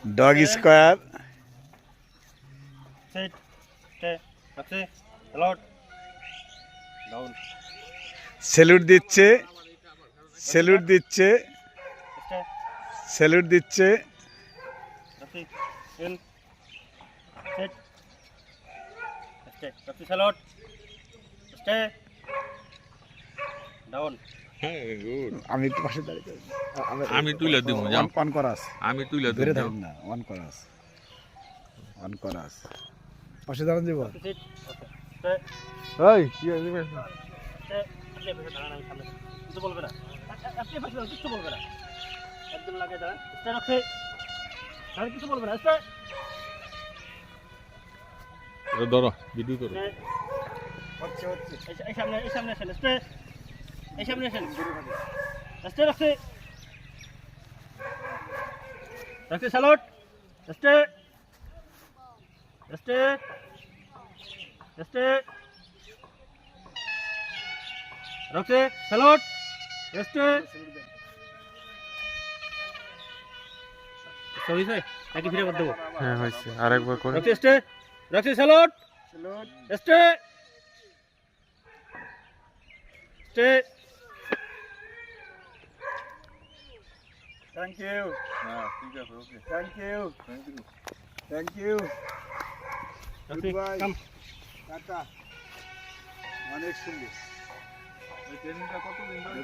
Dog square. Sit. Stay. Taxi. Salute. Down. Salute দিচ্ছে, salute দিচ্ছে, Stay. Salute দিচ্ছে। Taxi. In. Sit. Stay. Taxi. Salute. Stay. Down. আমি একটু পাশে দাঁড়িয়ে আমি তুলে দিব যাও অন করাস, আমি তুলে ধরে দিব থাকুন না, অন করাস, অন করাস। পাশে দাঁড়ান দিব। Taxi. Sit. Okay. Stay. এই কি হইছে Stay. আপনি এভাবে দাঁড়ান, আমি সামনে। কিছু বলবে না। আপনি এভাবে দাঁড়ান, কিছু বলবে না। একদম লাগিয়ে দাঁড়ান। Stay. Taxi. দাঁড়ান, কিছু বলবে না। Stay. ধরো ভিডিও করো Stay. এই সামনে আসেন। Stay. এই সামনে আসেন। Stay. Taxi. Taxi. Salute. Stay. Stay. Stay. Roxy, salute. Stay. সবই স্যার নাকি ফিরে করতে দেবো? হ্যাঁ হয়েছে আরেকবার করে Roxy stay, Roxy salute, stay, stay. Thank you. হ্যাঁ ঠিক আছে okay thank you. Thank you. Roxy Goodbye. Come. Tata. অনেক সুন্দর। এই ট্রেনিংটা কতদিন ধরে